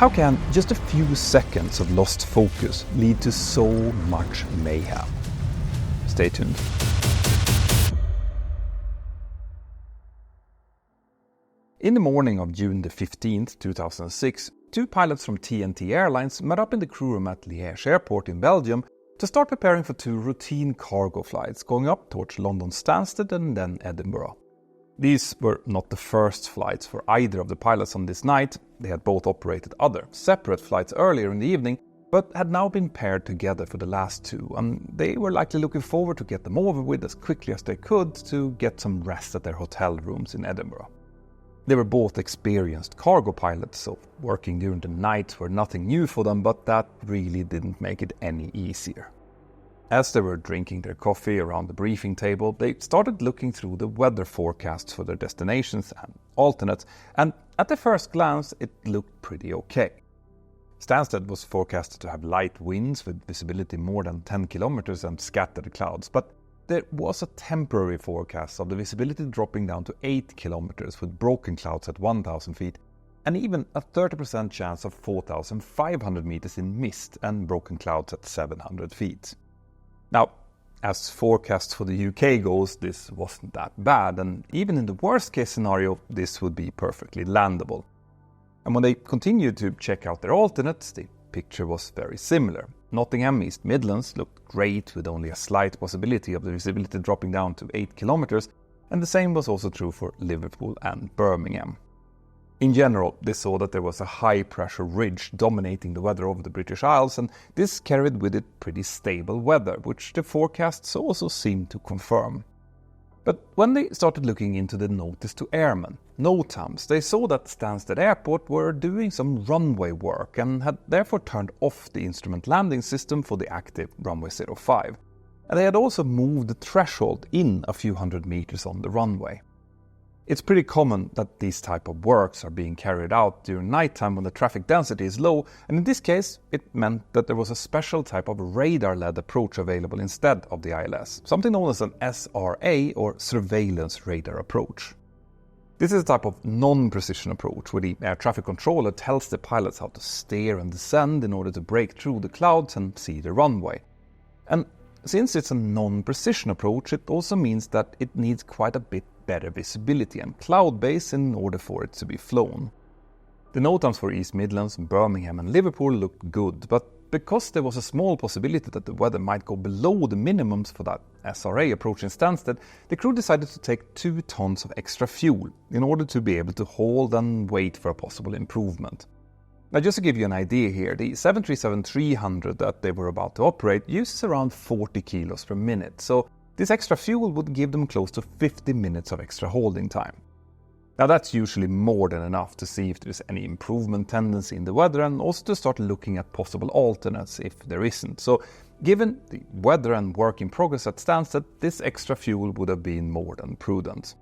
How can just a few seconds of lost focus lead to so much mayhem? Stay tuned. In the morning of June the 15th, 2006, two pilots from TNT Airlines met up in the crew room at Liège airport in Belgium to start preparing for two routine cargo flights going up towards London Stansted and then Edinburgh. These were not the first flights for either of the pilots on this night. They had both operated other, separate flights earlier in the evening, but had now been paired together for the last two, and they were likely looking forward to get them over with as quickly as they could to get some rest at their hotel rooms in Edinburgh. They were both experienced cargo pilots, so working during the night were nothing new for them, but that really didn't make it any easier. As they were drinking their coffee around the briefing table, they started looking through the weather forecasts for their destinations and alternates, and at the first glance it looked pretty okay. Stansted was forecasted to have light winds with visibility more than 10 kilometers and scattered clouds, but there was a temporary forecast of the visibility dropping down to 8 kilometers with broken clouds at 1,000 feet, and even a 30% chance of 4,500 meters in mist and broken clouds at 700 feet. Now, as forecast for the UK goes, this wasn't that bad, and even in the worst case scenario, this would be perfectly landable. And when they continued to check out their alternates, the picture was very similar. Nottingham, East Midlands looked great with only a slight possibility of the visibility dropping down to 8 kilometers, and the same was also true for Liverpool and Birmingham. In general, they saw that there was a high-pressure ridge dominating the weather over the British Isles, and this carried with it pretty stable weather, which the forecasts also seemed to confirm. But when they started looking into the notice to airmen, NOTAMs, they saw that Stansted Airport were doing some runway work and had therefore turned off the instrument landing system for the active runway 05. And they had also moved the threshold in a few hundred meters on the runway. It's pretty common that these type of works are being carried out during nighttime when the traffic density is low, and in this case it meant that there was a special type of radar-led approach available instead of the ILS, something known as an SRA or surveillance radar approach. This is a type of non-precision approach where the air traffic controller tells the pilots how to steer and descend in order to break through the clouds and see the runway. And since it's a non-precision approach, it also means that it needs quite a bit better visibility and cloud base in order for it to be flown. The NOTAMs for East Midlands, Birmingham and Liverpool looked good, but because there was a small possibility that the weather might go below the minimums for that SRA approach in Stansted, the crew decided to take 2 tons of extra fuel in order to be able to hold and wait for a possible improvement. Now, just to give you an idea here, the 737-300 that they were about to operate uses around 40 kilos per minute, so this extra fuel would give them close to 50 minutes of extra holding time. Now, that's usually more than enough to see if there's any improvement tendency in the weather and also to start looking at possible alternates if there isn't. So, given the weather and work in progress at Stansted, this extra fuel would have been more than prudent.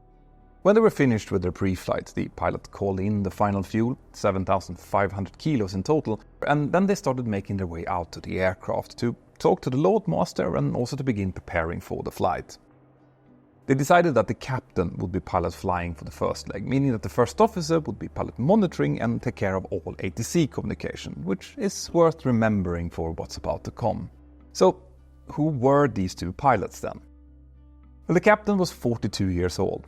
When they were finished with their pre-flight, the pilot called in the final fuel, 7,500 kilos in total, and then they started making their way out to the aircraft to talk to the loadmaster and also to begin preparing for the flight. They decided that the captain would be pilot flying for the first leg, meaning that the first officer would be pilot monitoring and take care of all ATC communication, which is worth remembering for what's about to come. So, who were these two pilots then? Well, the captain was 42 years old.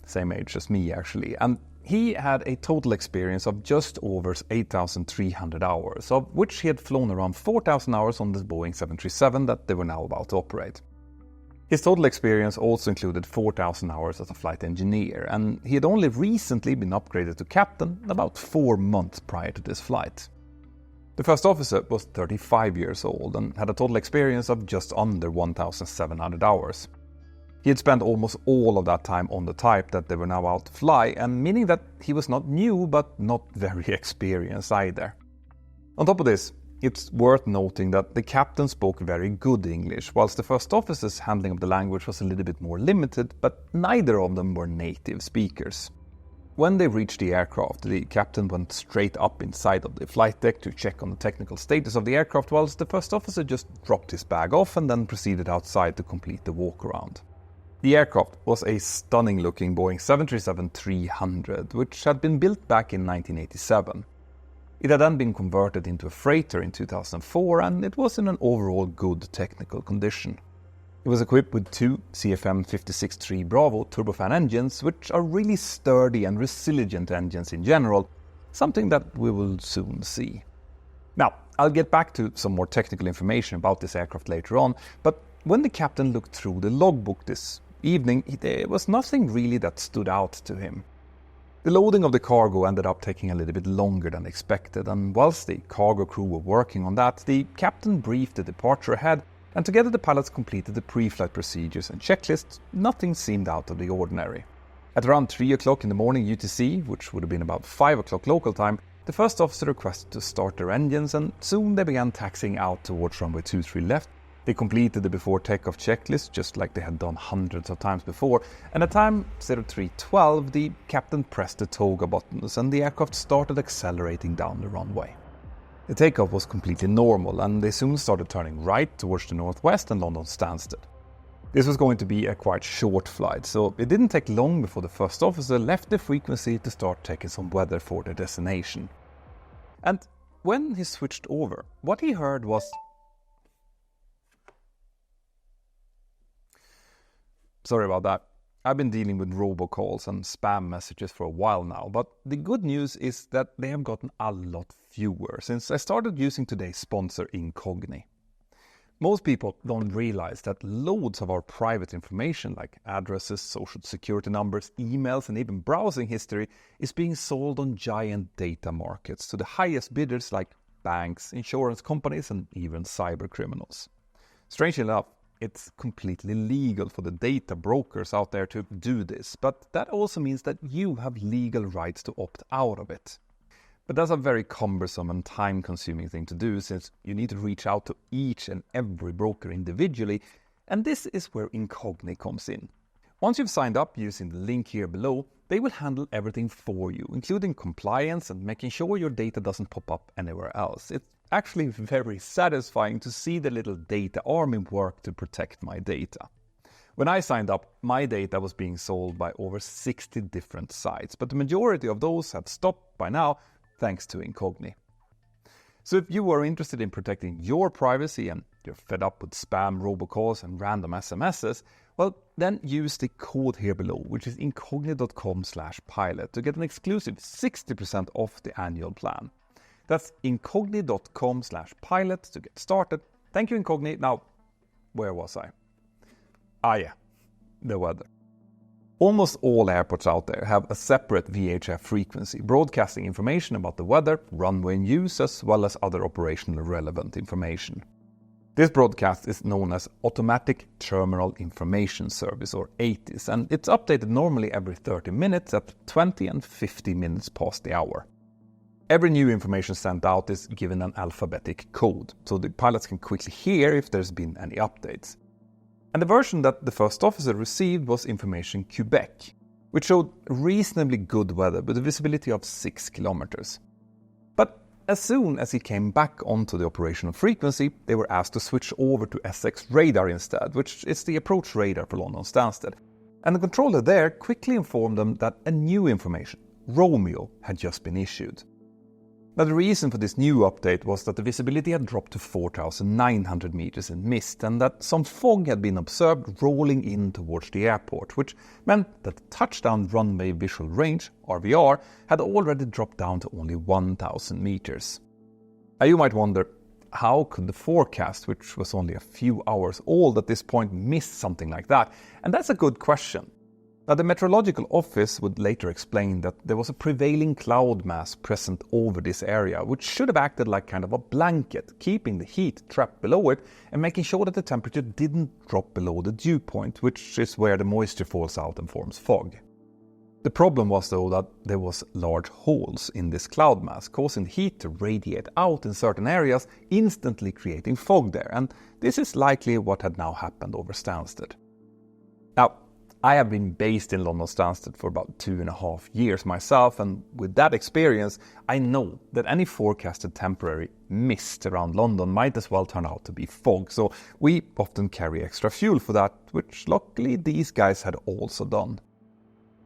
Same age as me actually, and he had a total experience of just over 8,300 hours, of which he had flown around 4,000 hours on the Boeing 737 that they were now about to operate. His total experience also included 4,000 hours as a flight engineer, and he had only recently been upgraded to captain about 4 months prior to this flight. The first officer was 35 years old and had a total experience of just under 1,700 hours. He had spent almost all of that time on the type that they were now out to fly, and meaning that he was not new but not very experienced either. On top of this, it's worth noting that the captain spoke very good English, whilst the first officer's handling of the language was a little bit more limited, but neither of them were native speakers. When they reached the aircraft, the captain went straight up inside of the flight deck to check on the technical status of the aircraft, whilst the first officer just dropped his bag off and then proceeded outside to complete the walk-around. The aircraft was a stunning-looking Boeing 737-300, which had been built back in 1987. It had then been converted into a freighter in 2004 and it was in an overall good technical condition. It was equipped with two CFM 56-3 Bravo turbofan engines, which are really sturdy and resilient engines in general, something that we will soon see. Now, I'll get back to some more technical information about this aircraft later on, but when the captain looked through the logbook this evening, there was nothing really that stood out to him. The loading of the cargo ended up taking a little bit longer than expected, and whilst the cargo crew were working on that, the captain briefed the departure ahead, and together the pilots completed the pre-flight procedures and checklists. Nothing seemed out of the ordinary. At around 3 o'clock in the morning UTC, which would have been about 5 o'clock local time, the first officer requested to start their engines, and soon they began taxiing out towards runway 23 left. They completed the before takeoff checklist just like they had done hundreds of times before, and at time 03:12 the captain pressed the toga buttons and the aircraft started accelerating down the runway. The takeoff was completely normal and they soon started turning right towards the northwest and London Stansted. This was going to be a quite short flight, so it didn't take long before the first officer left the frequency to start taking some weather for their destination. And when he switched over, what he heard was... Sorry about that. I've been dealing with robocalls and spam messages for a while now, but the good news is that they have gotten a lot fewer since I started using today's sponsor Incogni. Most people don't realize that loads of our private information like addresses, social security numbers, emails and even browsing history is being sold on giant data markets to the highest bidders like banks, insurance companies and even cyber criminals. Strangely enough, it's completely legal for the data brokers out there to do this, but that also means that you have legal rights to opt out of it. But that's a very cumbersome and time-consuming thing to do since you need to reach out to each and every broker individually, and this is where Incogni comes in. Once you've signed up using the link here below, they will handle everything for you, including compliance and making sure your data doesn't pop up anywhere else. It's actually very satisfying to see the little data army work to protect my data. When I signed up, my data was being sold by over 60 different sites, but the majority of those have stopped by now thanks to Incogni. So if you are interested in protecting your privacy and you're fed up with spam, robocalls and random SMSs, well, then use the code here below, which is incogni.com/pilot to get an exclusive 60% off the annual plan. That's incogni.com/pilot to get started. Thank you, Incogni. Now, where was I? Yeah, the weather. Almost all airports out there have a separate VHF frequency, broadcasting information about the weather, runway news, as well as other operational relevant information. This broadcast is known as Automatic Terminal Information Service, or ATIS, and it's updated normally every 30 minutes at 20 and 50 minutes past the hour. Every new information sent out is given an alphabetic code, so the pilots can quickly hear if there's been any updates. And the version that the first officer received was information Quebec, which showed reasonably good weather with a visibility of 6 kilometers. But as soon as he came back onto the operational frequency, they were asked to switch over to SX radar instead, which is the approach radar for London Stansted. And the controller there quickly informed them that a new information, Romeo, had just been issued. Now the reason for this new update was that the visibility had dropped to 4,900 meters in mist and that some fog had been observed rolling in towards the airport, which meant that the touchdown runway visual range, RVR, had already dropped down to only 1,000 meters. Now you might wonder, how could the forecast, which was only a few hours old at this point, miss something like that? And that's a good question. Now, the meteorological office would later explain that there was a prevailing cloud mass present over this area, which should have acted like kind of a blanket, keeping the heat trapped below it and making sure that the temperature didn't drop below the dew point, which is where the moisture falls out and forms fog. The problem was, though, that there was large holes in this cloud mass, causing the heat to radiate out in certain areas, instantly creating fog there, and this is likely what had now happened over Stansted. Now, I have been based in London Stansted for about 2.5 years myself, and with that experience, I know that any forecasted temporary mist around London might as well turn out to be fog, so we often carry extra fuel for that, which luckily these guys had also done.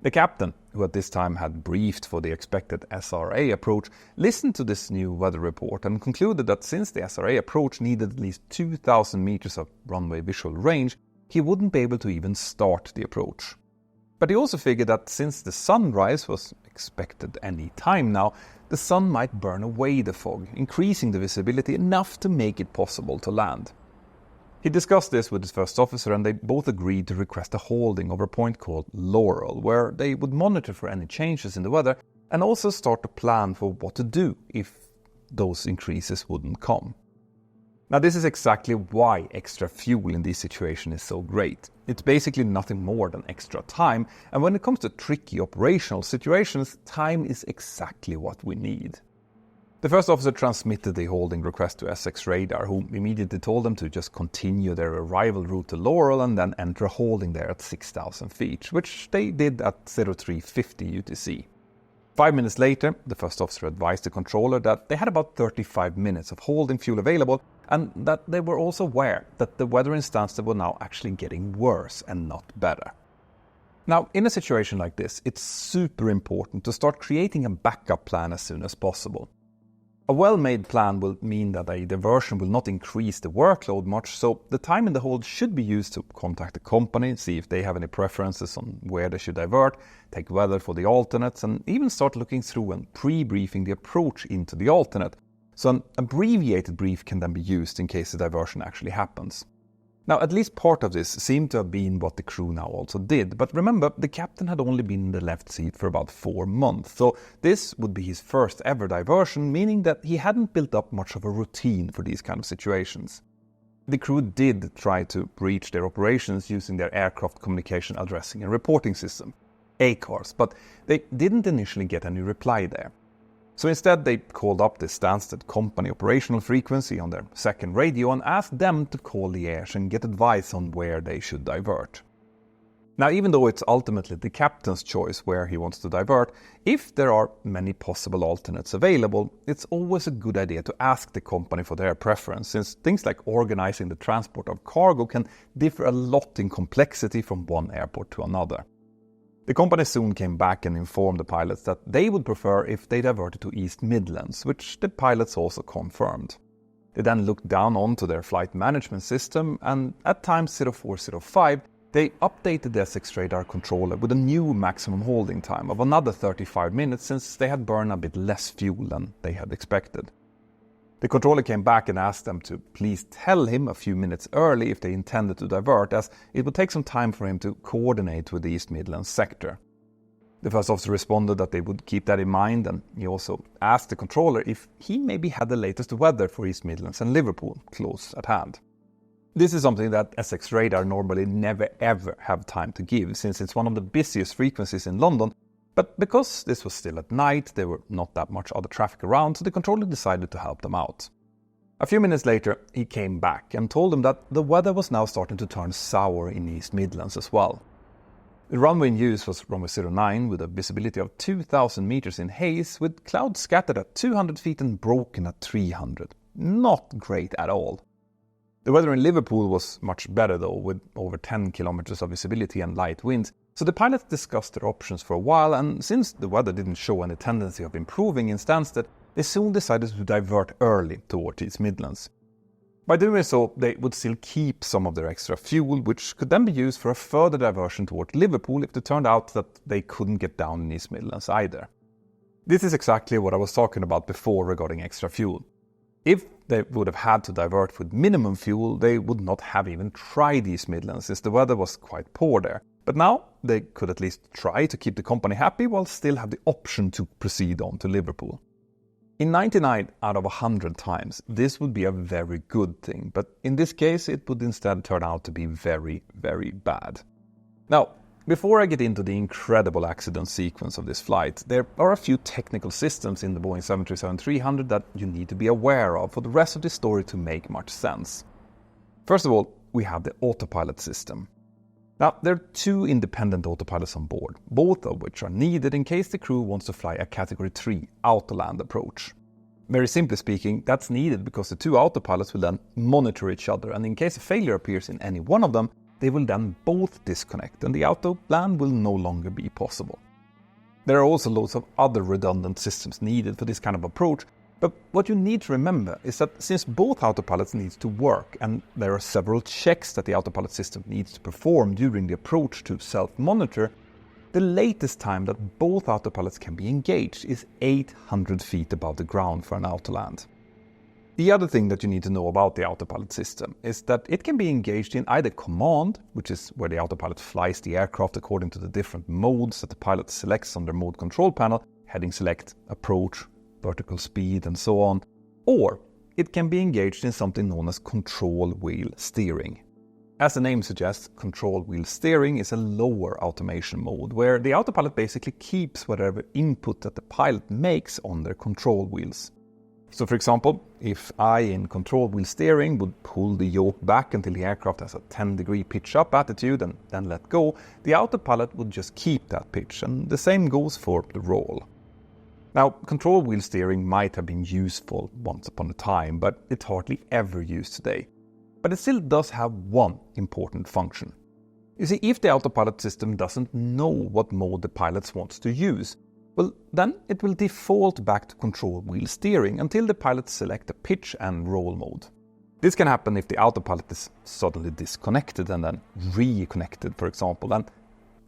The captain, who at this time had briefed for the expected SRA approach, listened to this new weather report and concluded that since the SRA approach needed at least 2,000 meters of runway visual range, he wouldn't be able to even start the approach. But he also figured that since the sunrise was expected any time now, the sun might burn away the fog, increasing the visibility enough to make it possible to land. He discussed this with his first officer and they both agreed to request a holding over a point called Laurel, where they would monitor for any changes in the weather and also start to plan for what to do if those increases wouldn't come. Now this is exactly why extra fuel in this situation is so great. It's basically nothing more than extra time, and when it comes to tricky operational situations, time is exactly what we need. The first officer transmitted the holding request to Essex Radar, who immediately told them to just continue their arrival route to Laurel and then enter a holding there at 6,000 feet, which they did at 0350 UTC. 5 minutes later, the first officer advised the controller that they had about 35 minutes of holding fuel available and that they were also aware that the weather in Stansted was now actually getting worse and not better. Now, in a situation like this, it's super important to start creating a backup plan as soon as possible. A well-made plan will mean that a diversion will not increase the workload much, so the time in the hold should be used to contact the company, see if they have any preferences on where they should divert, take weather for the alternates, and even start looking through and pre-briefing the approach into the alternate, so an abbreviated brief can then be used in case the diversion actually happens. Now, at least part of this seemed to have been what the crew now also did, but remember, the captain had only been in the left seat for about 4 months, so this would be his first ever diversion, meaning that he hadn't built up much of a routine for these kind of situations. The crew did try to breach their operations using their aircraft communication addressing and reporting system, ACARS, but they didn't initially get any reply there. So instead they called up the Stansted company operational frequency on their second radio and asked them to call Liège and get advice on where they should divert. Now, even though it's ultimately the captain's choice where he wants to divert, if there are many possible alternates available, it's always a good idea to ask the company for their preference, since things like organizing the transport of cargo can differ a lot in complexity from one airport to another. The company soon came back and informed the pilots that they would prefer if they diverted to East Midlands, which the pilots also confirmed. They then looked down onto their flight management system and at time 0405 they updated the Essex Radar controller with a new maximum holding time of another 35 minutes since they had burned a bit less fuel than they had expected. The controller came back and asked them to please tell him a few minutes early if they intended to divert, as it would take some time for him to coordinate with the East Midlands sector. The first officer responded that they would keep that in mind, and he also asked the controller if he maybe had the latest weather for East Midlands and Liverpool close at hand. This is something that Essex Radar normally never ever have time to give, since it's one of the busiest frequencies in London. But because this was still at night, there were not that much other traffic around, so the controller decided to help them out. A few minutes later, he came back and told them that the weather was now starting to turn sour in East Midlands as well. The runway in use was runway 09 with a visibility of 2,000 meters in haze, with clouds scattered at 200 feet and broken at 300. Not great at all. The weather in Liverpool was much better though, with over 10 kilometers of visibility and light winds, so the pilots discussed their options for a while, and since the weather didn't show any tendency of improving in Stansted, they soon decided to divert early towards East Midlands. By doing so, they would still keep some of their extra fuel, which could then be used for a further diversion toward Liverpool if it turned out that they couldn't get down in East Midlands either. This is exactly what I was talking about before regarding extra fuel. If they would have had to divert with minimum fuel, they would not have even tried East Midlands since the weather was quite poor there. But now they could at least try to keep the company happy while still have the option to proceed on to Liverpool. In 99 out of 100 times, this would be a very good thing, but in this case it would instead turn out to be very, very bad. Now, before I get into the incredible accident sequence of this flight, there are a few technical systems in the Boeing 737-300 that you need to be aware of for the rest of the story to make much sense. First of all, we have the autopilot system. Now, there are 2 independent autopilots on board, both of which are needed in case the crew wants to fly a Category 3 auto-land approach. Very simply speaking, that's needed because the 2 autopilots will then monitor each other, and in case a failure appears in any one of them, they will then both disconnect and the autoland will no longer be possible. There are also loads of other redundant systems needed for this kind of approach, but what you need to remember is that since both autopilots need to work and there are several checks that the autopilot system needs to perform during the approach to self-monitor, the latest time that both autopilots can be engaged is 800 feet above the ground for an autoland. The other thing that you need to know about the autopilot system is that it can be engaged in either command, which is where the autopilot flies the aircraft according to the different modes that the pilot selects on their mode control panel, heading select, approach, vertical speed and so on, or it can be engaged in something known as control wheel steering. As the name suggests, control wheel steering is a lower automation mode where the autopilot basically keeps whatever input that the pilot makes on their control wheels. So for example, if I in control wheel steering would pull the yoke back until the aircraft has a 10-degree pitch up attitude and then let go, the autopilot would just keep that pitch, and the same goes for the roll. Now, control wheel steering might have been useful once upon a time, but it's hardly ever used today. But it still does have one important function. You see, if the autopilot system doesn't know what mode the pilot wants to use, well, then it will default back to control wheel steering until the pilots select a pitch and roll mode. This can happen if the autopilot is suddenly disconnected and then reconnected, for example, and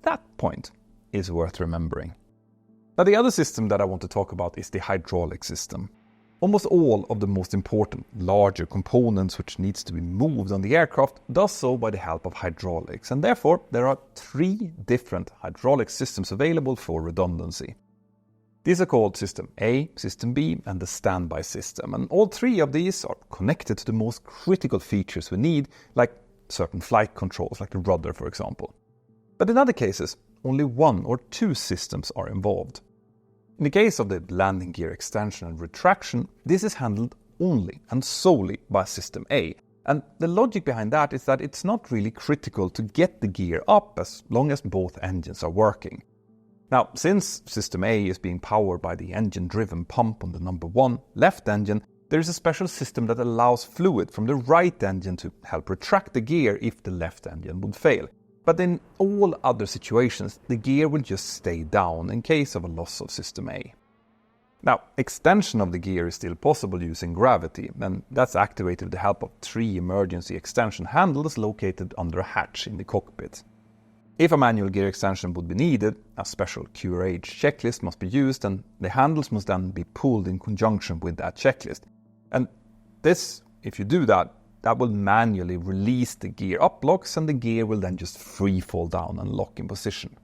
that point is worth remembering. Now, the other system that I want to talk about is the hydraulic system. Almost all of the most important, larger components which needs to be moved on the aircraft does so by the help of hydraulics, and therefore there are 3 different hydraulic systems available for redundancy. These are called System A, System B, and the standby system, and all 3 of these are connected to the most critical features we need, like certain flight controls, like the rudder, for example. But in other cases, only 1 or 2 systems are involved. In the case of the landing gear extension and retraction, this is handled only and solely by System A, and the logic behind that is that it's not really critical to get the gear up as long as both engines are working. Now, since System A is being powered by the engine-driven pump on the number 1 left engine, there is a special system that allows fluid from the right engine to help retract the gear if the left engine would fail. But in all other situations, the gear will just stay down in case of a loss of System A. Now, extension of the gear is still possible using gravity, and that's activated with the help of 3 emergency extension handles located under a hatch in the cockpit. If a manual gear extension would be needed, a special QRH checklist must be used, and the handles must then be pulled in conjunction with that checklist. And this, if you do that, that will manually release the gear up blocks, and the gear will then just free fall down and lock in position.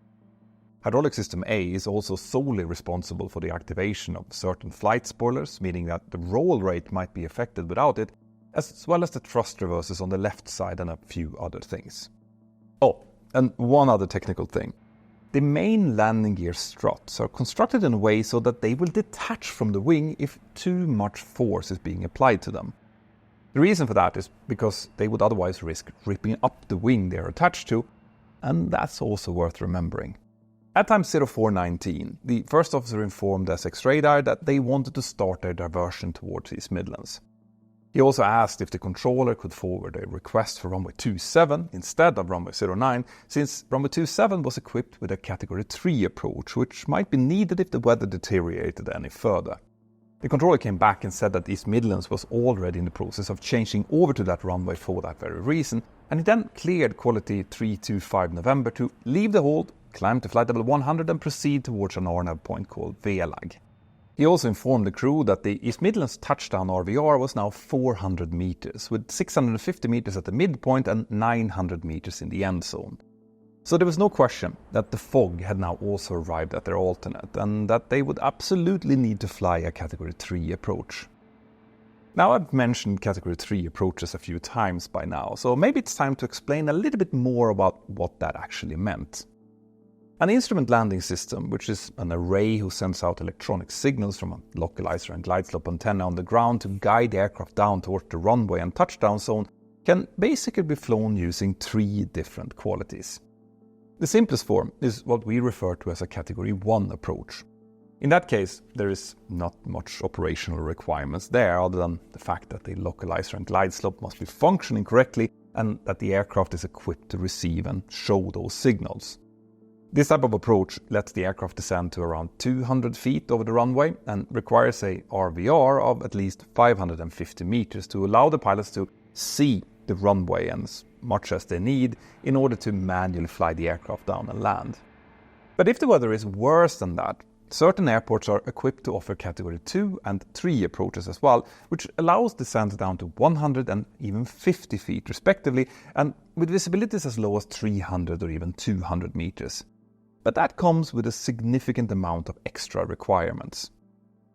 Hydraulic System A is also solely responsible for the activation of certain flight spoilers, meaning that the roll rate might be affected without it, as well as the thrust reverses on the left side and a few other things. Oh, and one other technical thing. The main landing gear struts are constructed in a way so that they will detach from the wing if too much force is being applied to them. The reason for that is because they would otherwise risk ripping up the wing they are attached to, and that's also worth remembering. At time 0419, the first officer informed Essex Radar that they wanted to start their diversion towards East Midlands. He also asked if the controller could forward a request for runway 27 instead of runway 09, since runway 27 was equipped with a category 3 approach, which might be needed if the weather deteriorated any further. The controller came back and said that East Midlands was already in the process of changing over to that runway for that very reason, and he then cleared quality 325 November to leave the hold, climb to flight level 100 and proceed towards an RNAV point called Velag. He also informed the crew that the East Midlands touchdown RVR was now 400 meters, with 650 meters at the midpoint and 900 meters in the end zone. So there was no question that the fog had now also arrived at their alternate, and that they would absolutely need to fly a Category 3 approach. Now, I've mentioned Category 3 approaches a few times by now, so maybe it's time to explain a little bit more about what that actually meant. An instrument landing system, which is an array who sends out electronic signals from a localizer and glide slope antenna on the ground to guide the aircraft down towards the runway and touchdown zone, can basically be flown using 3 different qualities. The simplest form is what we refer to as a Category 1 approach. In that case, there is not much operational requirements there other than the fact that the localizer and glide slope must be functioning correctly and that the aircraft is equipped to receive and show those signals. This type of approach lets the aircraft descend to around 200 feet over the runway and requires a RVR of at least 550 meters to allow the pilots to see the runway as much as they need in order to manually fly the aircraft down and land. But if the weather is worse than that, certain airports are equipped to offer Category 2 and 3 approaches as well, which allows descent down to 100 and even 50 feet respectively, and with visibilities as low as 300 or even 200 meters. But that comes with a significant amount of extra requirements.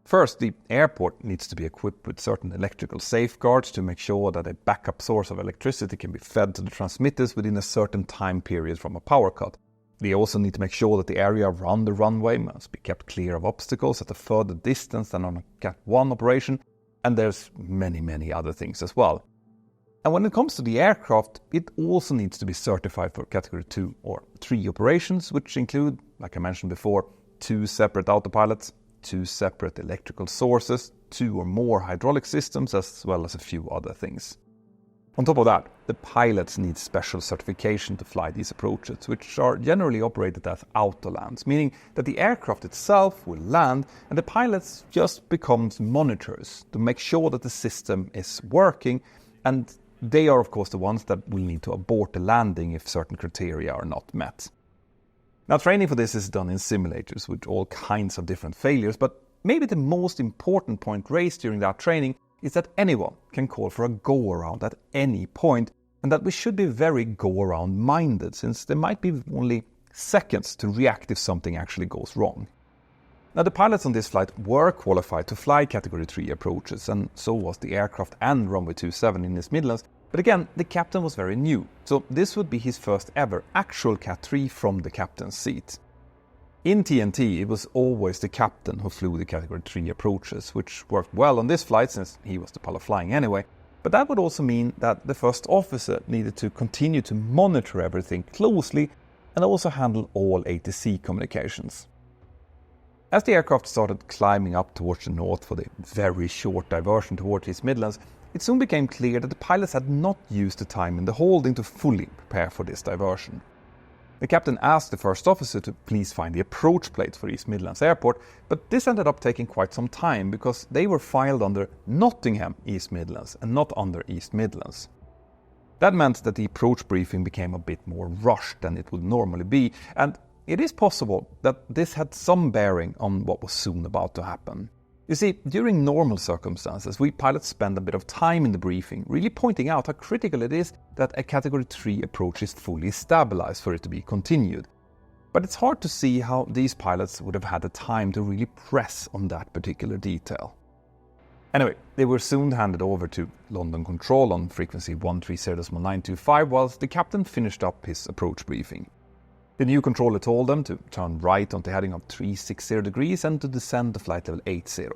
First, the airport needs to be equipped with certain electrical safeguards to make sure that a backup source of electricity can be fed to the transmitters within a certain time period from a power cut. They also need to make sure that the area around the runway must be kept clear of obstacles at a further distance than on a Cat 1 operation, and there's many other things as well. And when it comes to the aircraft, it also needs to be certified for Category 2 or 3 operations, which include, like I mentioned before, 2 separate autopilots, 2 separate electrical sources, 2 or more hydraulic systems, as well as a few other things. On top of that, the pilots need special certification to fly these approaches, which are generally operated as autolands, meaning that the aircraft itself will land and the pilots just become monitors to make sure that the system is working, and they are of course the ones that will need to abort the landing if certain criteria are not met. Now, training for this is done in simulators with all kinds of different failures, but maybe the most important point raised during that training is that anyone can call for a go-around at any point, and that we should be very go-around minded, since there might be only seconds to react if something actually goes wrong. Now, the pilots on this flight were qualified to fly Category 3 approaches, and so was the aircraft and runway 27 in East Midlands. But again, the captain was very new, so this would be his first ever actual Cat 3 from the captain's seat. In TNT, it was always the captain who flew the Category 3 approaches, which worked well on this flight since he was the pilot flying anyway. But that would also mean that the first officer needed to continue to monitor everything closely and also handle all ATC communications. As the aircraft started climbing up towards the north for the very short diversion towards East Midlands, it soon became clear that the pilots had not used the time in the holding to fully prepare for this diversion. The captain asked the first officer to please find the approach plate for East Midlands Airport, but this ended up taking quite some time because they were filed under Nottingham East Midlands and not under East Midlands. That meant that the approach briefing became a bit more rushed than it would normally be, and it is possible that this had some bearing on what was soon about to happen. You see, during normal circumstances, we pilots spend a bit of time in the briefing really pointing out how critical it is that a Category 3 approach is fully stabilized for it to be continued. But it's hard to see how these pilots would have had the time to really press on that particular detail. Anyway, they were soon handed over to London Control on frequency 130.925 whilst the captain finished up his approach briefing. The new controller told them to turn right onto heading of 360 degrees and to descend to flight level 80.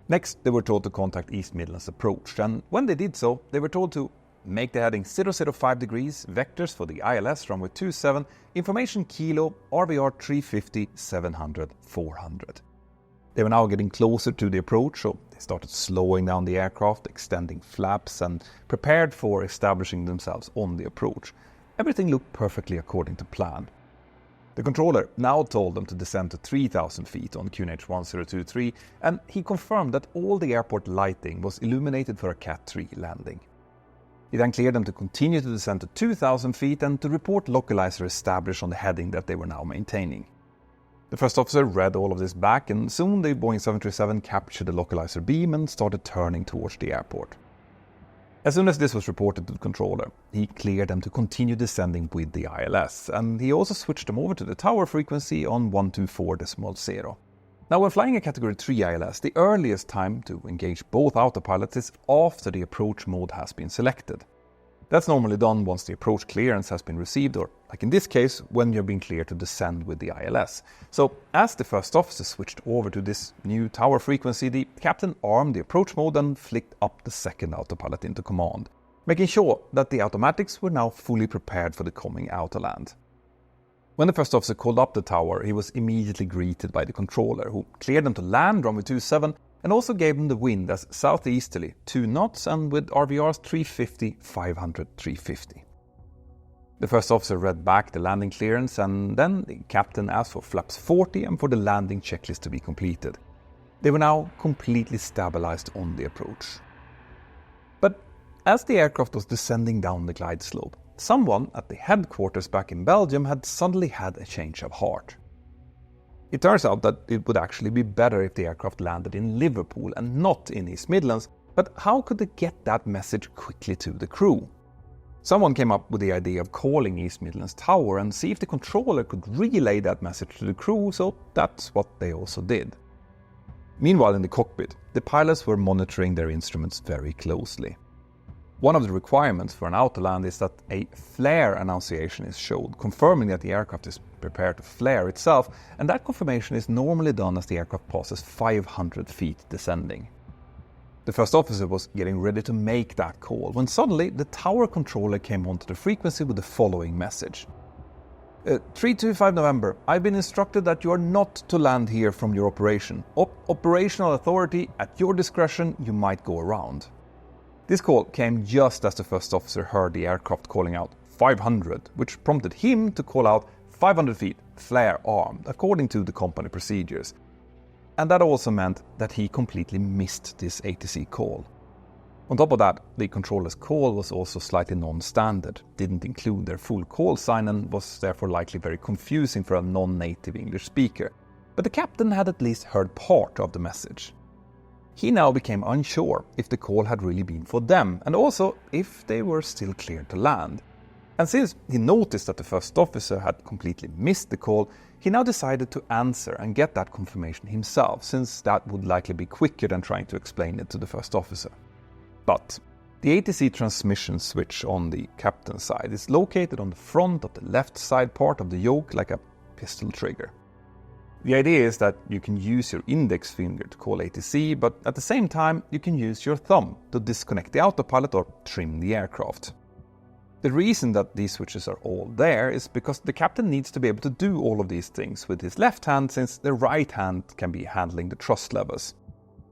Next, they were told to contact East Midlands approach, and when they did so, they were told to make the heading 005 degrees, vectors for the ILS runway 27, information kilo, RVR 350, 700, 400. They were now getting closer to the approach, so they started slowing down the aircraft, extending flaps, and prepared for establishing themselves on the approach. Everything looked perfectly according to plan. The controller now told them to descend to 3,000 feet on QNH 1023, and he confirmed that all the airport lighting was illuminated for a Cat 3 landing. He then cleared them to continue to descend to 2,000 feet and to report localizer established on the heading that they were now maintaining. The first officer read all of this back, and soon the Boeing 737 captured the localizer beam and started turning towards the airport. As soon as this was reported to the controller, he cleared them to continue descending with the ILS, and he also switched them over to the tower frequency on 124.0. Now, when flying a Category 3 ILS, the earliest time to engage both autopilots is after the approach mode has been selected. That's normally done once the approach clearance has been received, or, like in this case, when you're being cleared to descend with the ILS. So, as the first officer switched over to this new tower frequency, the captain armed the approach mode and flicked up the second autopilot into command, making sure that the automatics were now fully prepared for the coming autoland. When the first officer called up the tower, he was immediately greeted by the controller, who cleared them to land runway 27 and also gave them the wind as southeasterly 2 knots and with RVRs 350, 500, 350. The first officer read back the landing clearance and then the captain asked for flaps 40 and for the landing checklist to be completed. They were now completely stabilized on the approach. But as the aircraft was descending down the glide slope, someone at the headquarters back in Belgium had suddenly had a change of heart. It turns out that it would actually be better if the aircraft landed in Liverpool and not in East Midlands, but how could they get that message quickly to the crew? Someone came up with the idea of calling East Midlands Tower and see if the controller could relay that message to the crew, so that's what they also did. Meanwhile in the cockpit, the pilots were monitoring their instruments very closely. One of the requirements for an autoland is that a flare annunciation is showed, confirming that the aircraft is prepared to flare itself, and that confirmation is normally done as the aircraft passes 500 feet descending. The first officer was getting ready to make that call when suddenly the tower controller came onto the frequency with the following message. 325 November, I've been instructed that you are not to land here from your operation. Operational authority, at your discretion, you might go around. This call came just as the first officer heard the aircraft calling out 500, which prompted him to call out 500 feet, flare armed, according to the company procedures. And that also meant that he completely missed this ATC call. On top of that, the controller's call was also slightly non-standard, didn't include their full call sign and was therefore likely very confusing for a non-native English speaker. But the captain had at least heard part of the message. He now became unsure if the call had really been for them and also if they were still cleared to land. And since he noticed that the first officer had completely missed the call, he now decided to answer and get that confirmation himself, since that would likely be quicker than trying to explain it to the first officer. But the ATC transmission switch on the captain's side is located on the front of the left side part of the yoke like a pistol trigger. The idea is that you can use your index finger to call ATC, but at the same time you can use your thumb to disconnect the autopilot or trim the aircraft. The reason that these switches are all there is because the captain needs to be able to do all of these things with his left hand, since the right hand can be handling the thrust levers.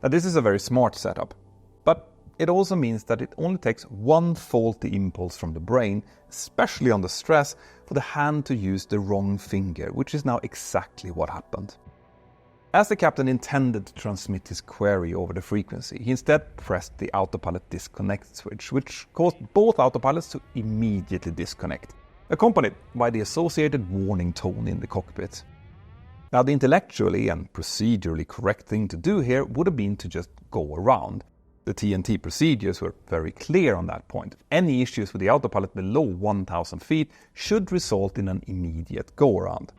Now this is a very smart setup, but it also means that it only takes one faulty impulse from the brain, especially under stress, for the hand to use the wrong finger, which is now exactly what happened. As the captain intended to transmit his query over the frequency, he instead pressed the autopilot disconnect switch, which caused both autopilots to immediately disconnect, accompanied by the associated warning tone in the cockpit. Now, the intellectually and procedurally correct thing to do here would have been to just go around. The TNT procedures were very clear on that point. Any issues with the autopilot below 1,000 feet should result in an immediate go-around.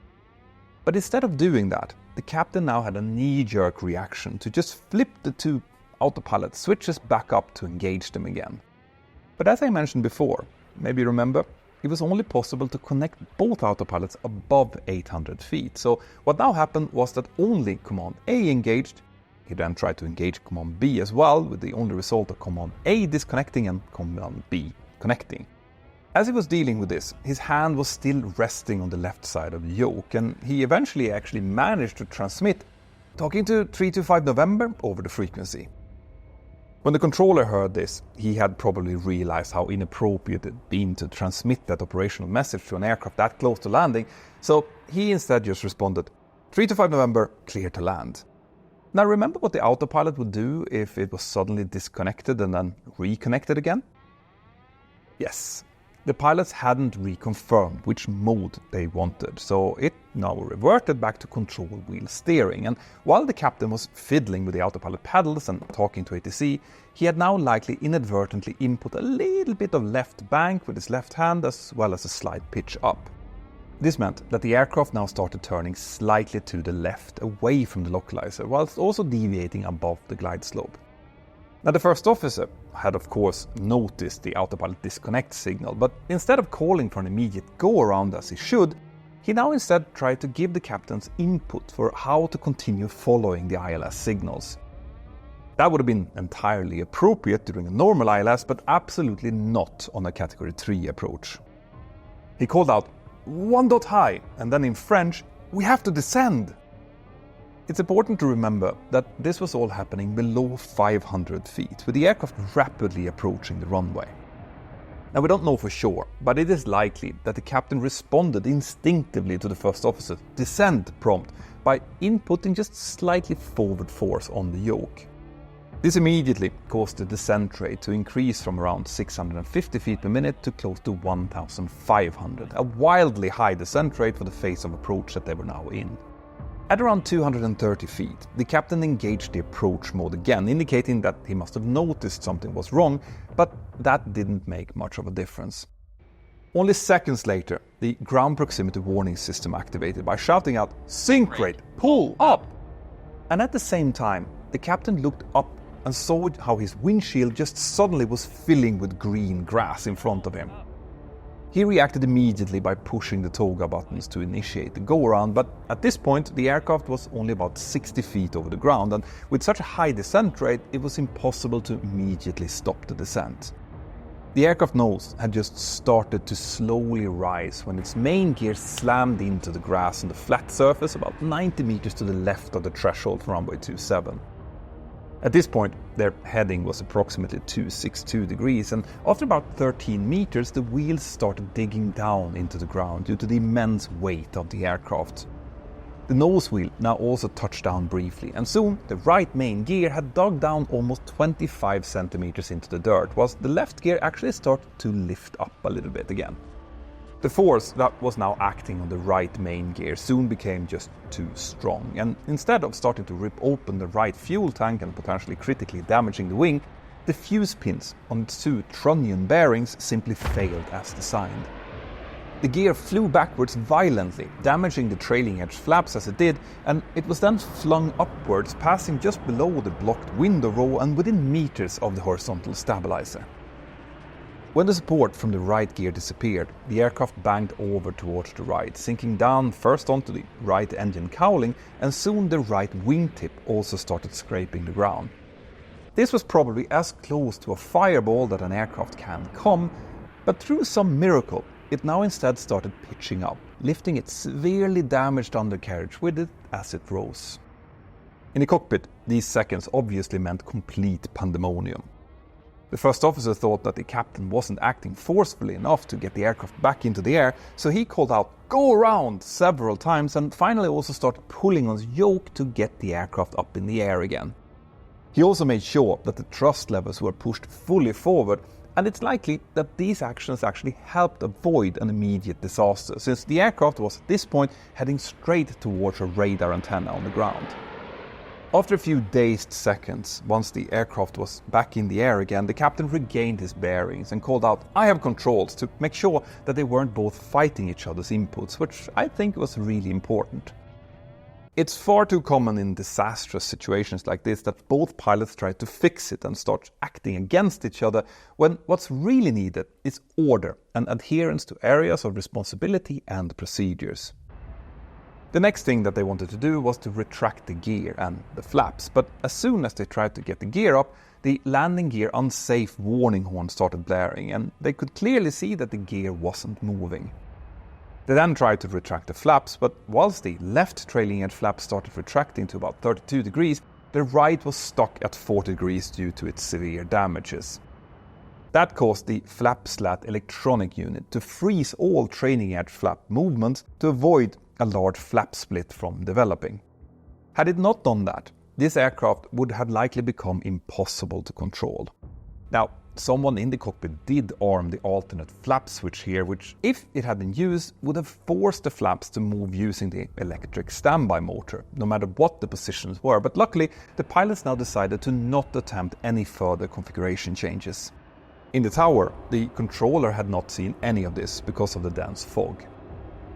But instead of doing that, the captain now had a knee-jerk reaction to just flip the two autopilot switches back up to engage them again. But as I mentioned before, maybe you remember, it was only possible to connect both autopilots above 800 feet. So what now happened was that only Command A engaged. He then tried to engage Command B as well, with the only result of Command A disconnecting and Command B connecting. As he was dealing with this, his hand was still resting on the left side of the yoke, and he eventually actually managed to transmit, talking to 325 November over the frequency. When the controller heard this, he had probably realized how inappropriate it had been to transmit that operational message to an aircraft that close to landing, so he instead just responded, 325 November, clear to land. Now remember what the autopilot would do if it was suddenly disconnected and then reconnected again? Yes. The pilots hadn't reconfirmed which mode they wanted, so it now reverted back to control wheel steering, and while the captain was fiddling with the autopilot pedals and talking to ATC, he had now likely inadvertently input a little bit of left bank with his left hand as well as a slight pitch up. This meant that the aircraft now started turning slightly to the left away from the localizer, whilst also deviating above the glide slope. Now the first officer had of course noticed the autopilot disconnect signal, but instead of calling for an immediate go-around as he should, he now instead tried to give the captain's input for how to continue following the ILS signals. That would have been entirely appropriate during a normal ILS, but absolutely not on a Category 3 approach. He called out, 1 dot high, and then in French, we have to descend. It's important to remember that this was all happening below 500 feet, with the aircraft rapidly approaching the runway. Now we don't know for sure, but it is likely that the captain responded instinctively to the first officer's descent prompt by inputting just slightly forward force on the yoke. This immediately caused the descent rate to increase from around 650 feet per minute to close to 1,500, a wildly high descent rate for the phase of approach that they were now in. At around 230 feet, the captain engaged the approach mode again, indicating that he must have noticed something was wrong, but that didn't make much of a difference. Only seconds later, the ground proximity warning system activated by shouting out, "Sink rate, pull up!" And at the same time, the captain looked up and saw how his windshield just suddenly was filling with green grass in front of him. He reacted immediately by pushing the toga buttons to initiate the go-around, but at this point the aircraft was only about 60 feet over the ground, and with such a high descent rate it was impossible to immediately stop the descent. The aircraft nose had just started to slowly rise when its main gear slammed into the grass on the flat surface about 90 meters to the left of the threshold for runway 27. At this point, their heading was approximately 262 degrees, and after about 13 meters, the wheels started digging down into the ground due to the immense weight of the aircraft. The nose wheel now also touched down briefly, and soon the right main gear had dug down almost 25 centimeters into the dirt, whilst the left gear actually started to lift up a little bit again. The force that was now acting on the right main gear soon became just too strong, and instead of starting to rip open the right fuel tank and potentially critically damaging the wing, the fuse pins on its two trunnion bearings simply failed as designed. The gear flew backwards violently, damaging the trailing edge flaps as it did, and it was then flung upwards, passing just below the blocked window row and within meters of the horizontal stabilizer. When the support from the right gear disappeared, the aircraft banged over towards the right, sinking down first onto the right engine cowling, and soon the right wingtip also started scraping the ground. This was probably as close to a fireball that an aircraft can come, but through some miracle, it now instead started pitching up, lifting its severely damaged undercarriage with it as it rose. In the cockpit, these seconds obviously meant complete pandemonium. The first officer thought that the captain wasn't acting forcefully enough to get the aircraft back into the air, so he called out, "Go around!" several times, and finally also started pulling on his yoke to get the aircraft up in the air again. He also made sure that the thrust levers were pushed fully forward, and it's likely that these actions actually helped avoid an immediate disaster, since the aircraft was at this point heading straight towards a radar antenna on the ground. After a few dazed seconds, once the aircraft was back in the air again, the captain regained his bearings and called out, "I have controls," to make sure that they weren't both fighting each other's inputs, which I think was really important. It's far too common in disastrous situations like this that both pilots try to fix it and start acting against each other, when what's really needed is order and adherence to areas of responsibility and procedures. The next thing that they wanted to do was to retract the gear and the flaps, but as soon as they tried to get the gear up, the landing gear unsafe warning horn started blaring, and they could clearly see that the gear wasn't moving. They then tried to retract the flaps, but whilst the left trailing edge flap started retracting to about 32 degrees, the right was stuck at 40 degrees due to its severe damages. That caused the flap slat electronic unit to freeze all trailing edge flap movements to avoid a large flap split from developing. Had it not done that, this aircraft would have likely become impossible to control. Now, someone in the cockpit did arm the alternate flap switch here, which, if it had been used, would have forced the flaps to move using the electric standby motor, no matter what the positions were, but luckily the pilots now decided to not attempt any further configuration changes. In the tower, the controller had not seen any of this because of the dense fog.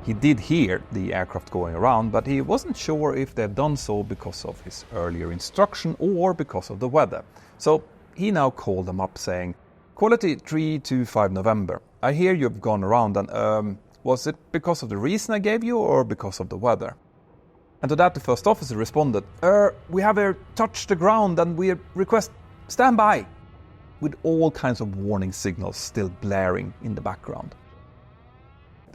He did hear the aircraft going around, but he wasn't sure if they had done so because of his earlier instruction or because of the weather. So he now called them up saying, "Quality 325 November, I hear you've gone around, and was it because of the reason I gave you or because of the weather?" And to that the first officer responded, "We have touched the ground and we request stand by," with all kinds of warning signals still blaring in the background.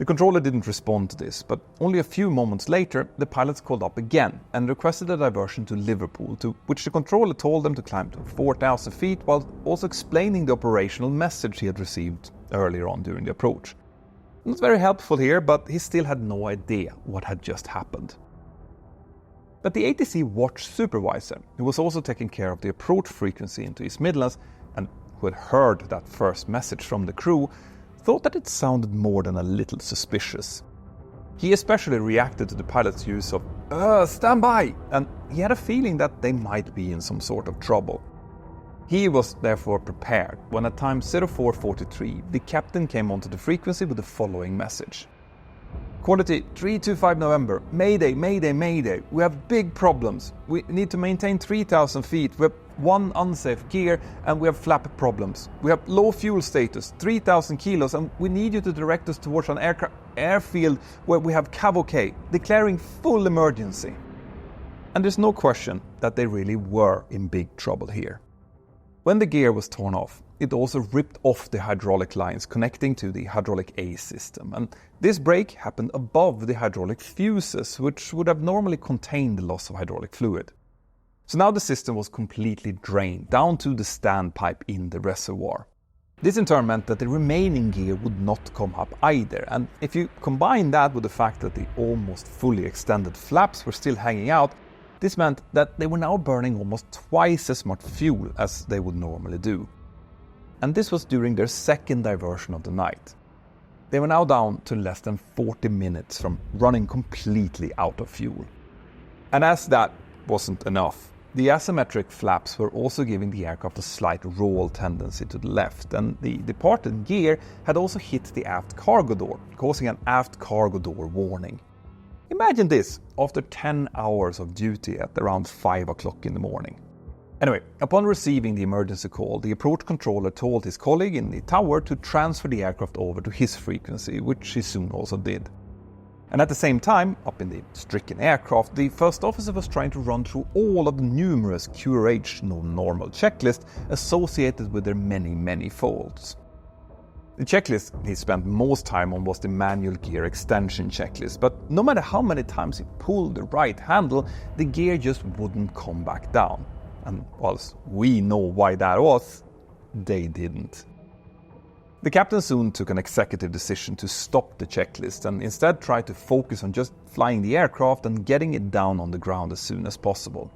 The controller didn't respond to this, but only a few moments later, the pilots called up again and requested a diversion to Liverpool, to which the controller told them to climb to 4,000 feet, while also explaining the operational message he had received earlier on during the approach. Not very helpful here, but he still had no idea what had just happened. But the ATC watch supervisor, who was also taking care of the approach frequency into East Midlands, and who had heard that first message from the crew, thought that it sounded more than a little suspicious. He especially reacted to the pilot's use of stand by, and he had a feeling that they might be in some sort of trouble. He was therefore prepared when at time 0443 the captain came onto the frequency with the following message. Quality 325 November, Mayday, Mayday, Mayday. We have big problems. We need to maintain 3,000 feet. We have one unsafe gear and we have flap problems. We have low fuel status, 3,000 kilos, and we need you to direct us towards an airfield where we have cavalcade, declaring full emergency. And there's no question that they really were in big trouble here. When the gear was torn off, it also ripped off the hydraulic lines connecting to the hydraulic A system, and this break happened above the hydraulic fuses, which would have normally contained the loss of hydraulic fluid. So now the system was completely drained down to the standpipe in the reservoir. This in turn meant that the remaining gear would not come up either, and if you combine that with the fact that the almost fully extended flaps were still hanging out, this meant that they were now burning almost twice as much fuel as they would normally do. And this was during their second diversion of the night. They were now down to less than 40 minutes from running completely out of fuel. And as that wasn't enough, the asymmetric flaps were also giving the aircraft a slight roll tendency to the left, and the departed gear had also hit the aft cargo door, causing an aft cargo door warning. Imagine this after 10 hours of duty at around 5 o'clock in the morning. Anyway, upon receiving the emergency call, the approach controller told his colleague in the tower to transfer the aircraft over to his frequency, which he soon also did. And at the same time, up in the stricken aircraft, the first officer was trying to run through all of the numerous QRH normal checklists associated with their many faults. The checklist he spent most time on was the manual gear extension checklist, but no matter how many times he pulled the right handle, the gear just wouldn't come back down. And whilst we know why that was, they didn't. The captain soon took an executive decision to stop the checklist and instead tried to focus on just flying the aircraft and getting it down on the ground as soon as possible.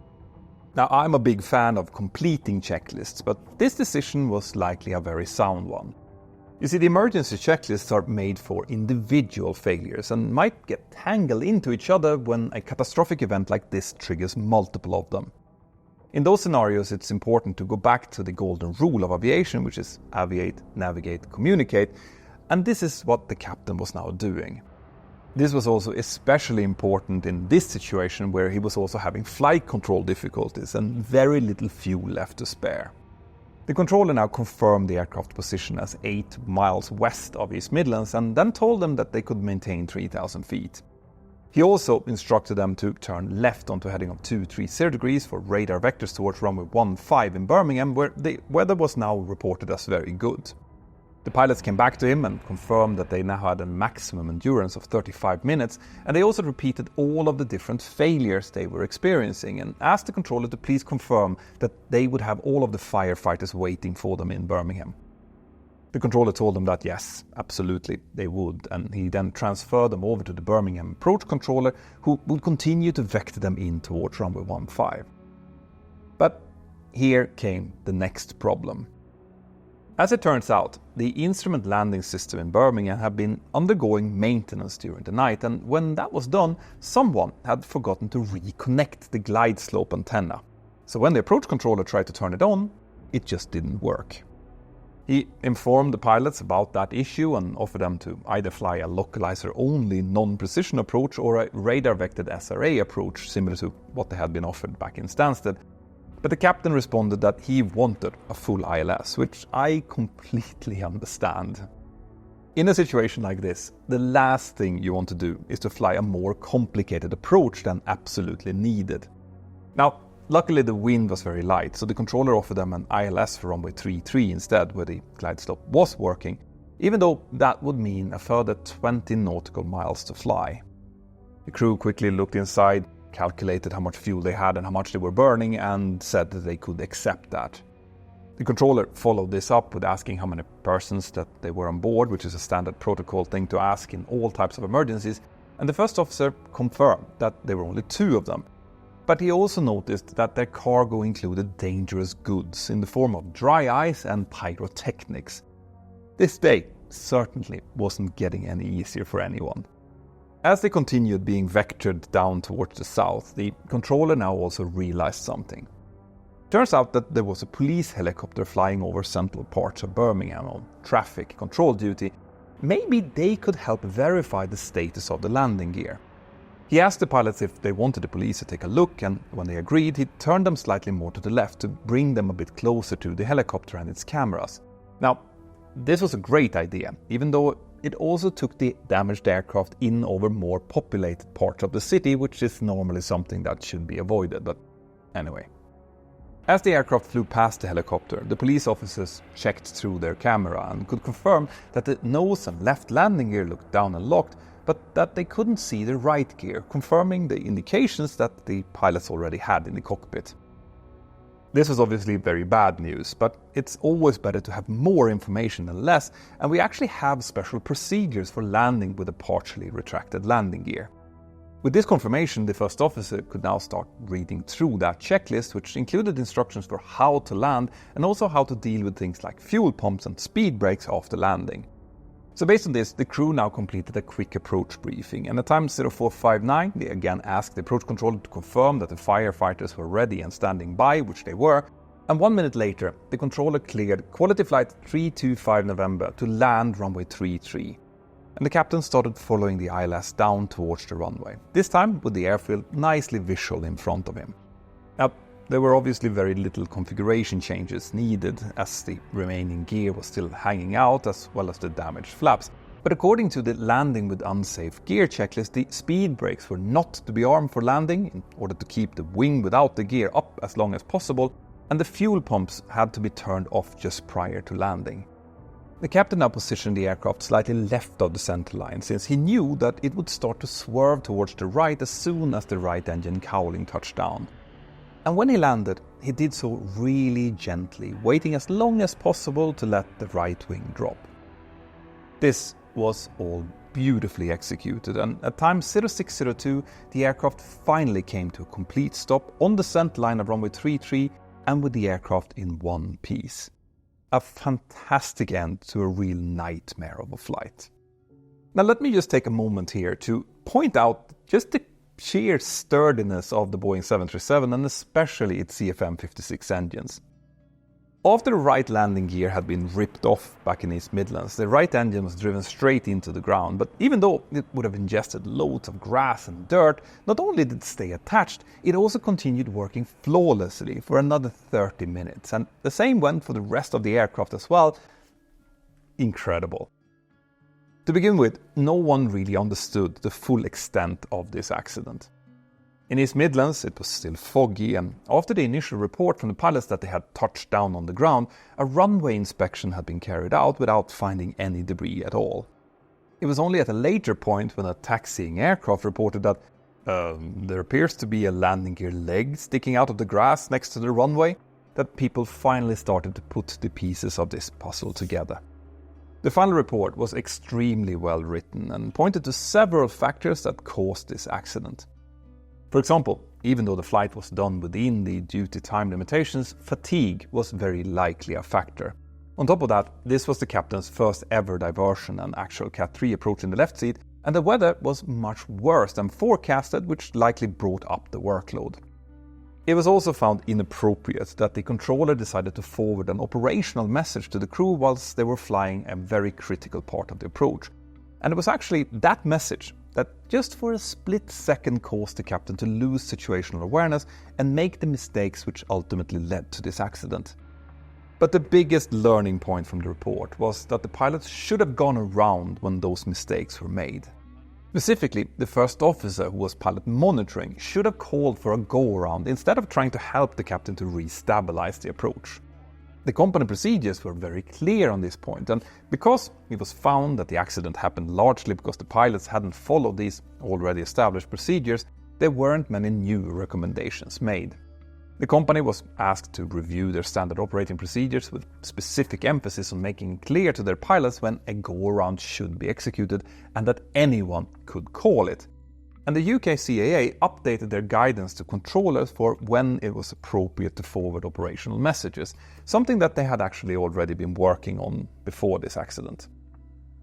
Now, I'm a big fan of completing checklists, but this decision was likely a very sound one. You see, the emergency checklists are made for individual failures and might get tangled into each other when a catastrophic event like this triggers multiple of them. In those scenarios, it's important to go back to the golden rule of aviation, which is aviate, navigate, communicate, and this is what the captain was now doing. This was also especially important in this situation where he was also having flight control difficulties and very little fuel left to spare. The controller now confirmed the aircraft position as 8 miles west of East Midlands and then told them that they could maintain 3,000 feet. He also instructed them to turn left onto heading of 230 degrees for radar vectors towards runway 15 in Birmingham, where the weather was now reported as very good. The pilots came back to him and confirmed that they now had a maximum endurance of 35 minutes, and they also repeated all of the different failures they were experiencing and asked the controller to please confirm that they would have all of the firefighters waiting for them in Birmingham. The controller told them that yes, absolutely, they would, and he then transferred them over to the Birmingham approach controller, who would continue to vector them in towards runway 15. But here came the next problem. As it turns out, the instrument landing system in Birmingham had been undergoing maintenance during the night, and when that was done, someone had forgotten to reconnect the glide slope antenna. So when the approach controller tried to turn it on, it just didn't work. He informed the pilots about that issue and offered them to either fly a localizer-only non-precision approach or a radar-vectored SRA approach, similar to what they had been offered back in Stansted. But the captain responded that he wanted a full ILS, which I completely understand. In a situation like this, the last thing you want to do is to fly a more complicated approach than absolutely needed. Now, luckily the wind was very light, so the controller offered them an ILS for runway 33 instead, where the glide slope was working. even though that would mean a further 20 nautical miles to fly. The crew quickly looked inside, calculated how much fuel they had and how much they were burning, and said that they could accept that. The controller followed this up with asking how many persons that they were on board, which is a standard protocol thing to ask in all types of emergencies, and the first officer confirmed that there were only 2 of them. But he also noticed that their cargo included dangerous goods in the form of dry ice and pyrotechnics. This day certainly wasn't getting any easier for anyone. As they continued being vectored down towards the south, the controller now also realized something. Turns out that there was a police helicopter flying over central parts of Birmingham on traffic control duty. Maybe they could help verify the status of the landing gear. He asked the pilots if they wanted the police to take a look, and when they agreed, he turned them slightly more to the left to bring them a bit closer to the helicopter and its cameras. Now, this was a great idea, even though it also took the damaged aircraft in over more populated parts of the city, which is normally something that should be avoided, but anyway. As the aircraft flew past the helicopter, the police officers checked through their camera and could confirm that the nose and left landing gear looked down and locked, but that they couldn't see the right gear, confirming the indications that the pilots already had in the cockpit. This was obviously very bad news, but it's always better to have more information than less, and we actually have special procedures for landing with a partially retracted landing gear. With this confirmation, the first officer could now start reading through that checklist, which included instructions for how to land and also how to deal with things like fuel pumps and speed brakes after landing. So based on this, the crew now completed a quick approach briefing, and at time 0459 they again asked the approach controller to confirm that the firefighters were ready and standing by, which they were, and 1 minute later the controller cleared quality flight 325 November to land runway 33. And the captain started following the ILS down towards the runway, this time with the airfield nicely visual in front of him. Now, there were obviously very little configuration changes needed, as the remaining gear was still hanging out, as well as the damaged flaps. But according to the landing with unsafe gear checklist, the speed brakes were not to be armed for landing in order to keep the wing without the gear up as long as possible, and the fuel pumps had to be turned off just prior to landing. The captain now positioned the aircraft slightly left of the center line, since he knew that it would start to swerve towards the right as soon as the right engine cowling touched down. And when he landed, he did so really gently, waiting as long as possible to let the right wing drop. This was all beautifully executed, and at time 0602, the aircraft finally came to a complete stop on the center line of runway 33 and with the aircraft in one piece. A fantastic end to a real nightmare of a flight. Now let me just take a moment here to point out just the sheer sturdiness of the Boeing 737 and especially its CFM56 engines. After the right landing gear had been ripped off back in East Midlands, the right engine was driven straight into the ground, but even though it would have ingested loads of grass and dirt, not only did it stay attached, it also continued working flawlessly for another 30 minutes, and the same went for the rest of the aircraft as well. Incredible. To begin with, no one really understood the full extent of this accident. In East Midlands, it was still foggy, and after the initial report from the pilots that they had touched down on the ground, a runway inspection had been carried out without finding any debris at all. It was only at a later point when a taxiing aircraft reported that there appears to be a landing gear leg sticking out of the grass next to the runway that people finally started to put the pieces of this puzzle together. The final report was extremely well written and pointed to several factors that caused this accident. For example, even though the flight was done within the duty time limitations, fatigue was very likely a factor. On top of that, this was the captain's first ever diversion and actual Cat 3 approach in the left seat, and the weather was much worse than forecasted, which likely brought up the workload. It was also found inappropriate that the controller decided to forward an operational message to the crew whilst they were flying a very critical part of the approach. And it was actually that message that just for a split second caused the captain to lose situational awareness and make the mistakes which ultimately led to this accident. But the biggest learning point from the report was that the pilots should have gone around when those mistakes were made. Specifically, the first officer who was pilot monitoring should have called for a go-around instead of trying to help the captain to re-stabilize the approach. The company procedures were very clear on this point, and because it was found that the accident happened largely because the pilots hadn't followed these already established procedures, there weren't many new recommendations made. The company was asked to review their standard operating procedures with specific emphasis on making clear to their pilots when a go-around should be executed and that anyone could call it. And the UK CAA updated their guidance to controllers for when it was appropriate to forward operational messages, something that they had actually already been working on before this accident.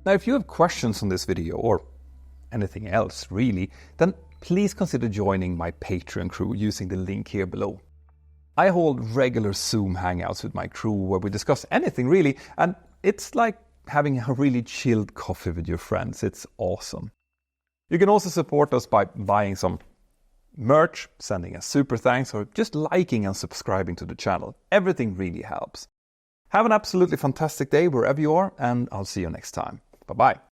Now, if you have questions on this video, or anything else really, then please consider joining my Patreon crew using the link here below. I hold regular Zoom hangouts with my crew where we discuss anything really, and it's like having a really chilled coffee with your friends. It's awesome. You can also support us by buying some merch, sending a super thanks, or just liking and subscribing to the channel. Everything really helps. Have an absolutely fantastic day wherever you are, and I'll see you next time. Bye-bye.